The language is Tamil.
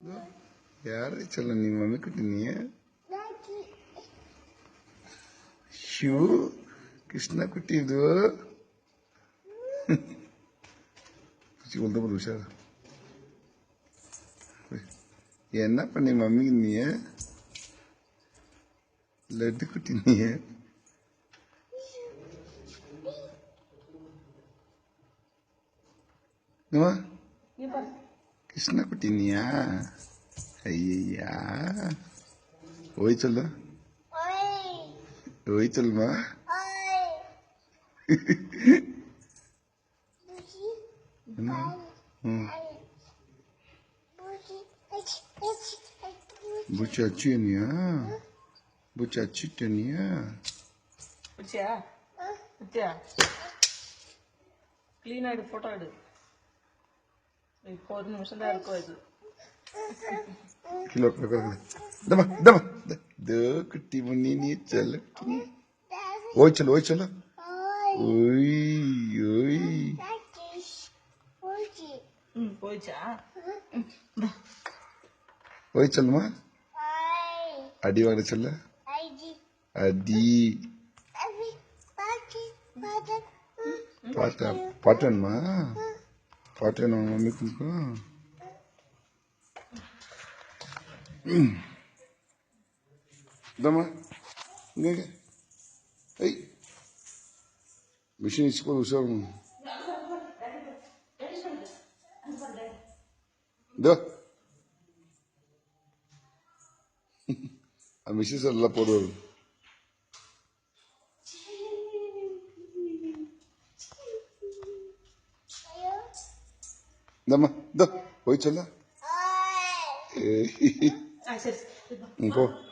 யாரு சொல்ல நீ மம்மி குட்டி நீ ஷூ கிருஷ்ணா குட்டி இது ஒரு உஷார் என்ன பண்ணி மம்மி நீ லட்டு குட்டி நீ கிருஷ்ணா குட்டி நீயா ஐயா ஓய் சொல்ல ஓய் சொல்லுமா பூச்சி அச்சுனியா பூச்சி அச்சுட்டனியா பூச்சியா பூச்சியா கிளீனா எடு போட்டோ எடு இப்போ ஒரு நிமிஷம் தான் இருக்கும் இது கிலோ दबा दबा दो कुट्टी मुन्नी नी चल ओए चलो ओई ओई போய்ச்சா ओए चल मां अडी वाले चल अडी पाटन मां पाटन मम्मी को Dama, nggak, hey, mesin itu kalau usah, dah, mesin salah podo, Dama, dah, oi chala, சரி engkau.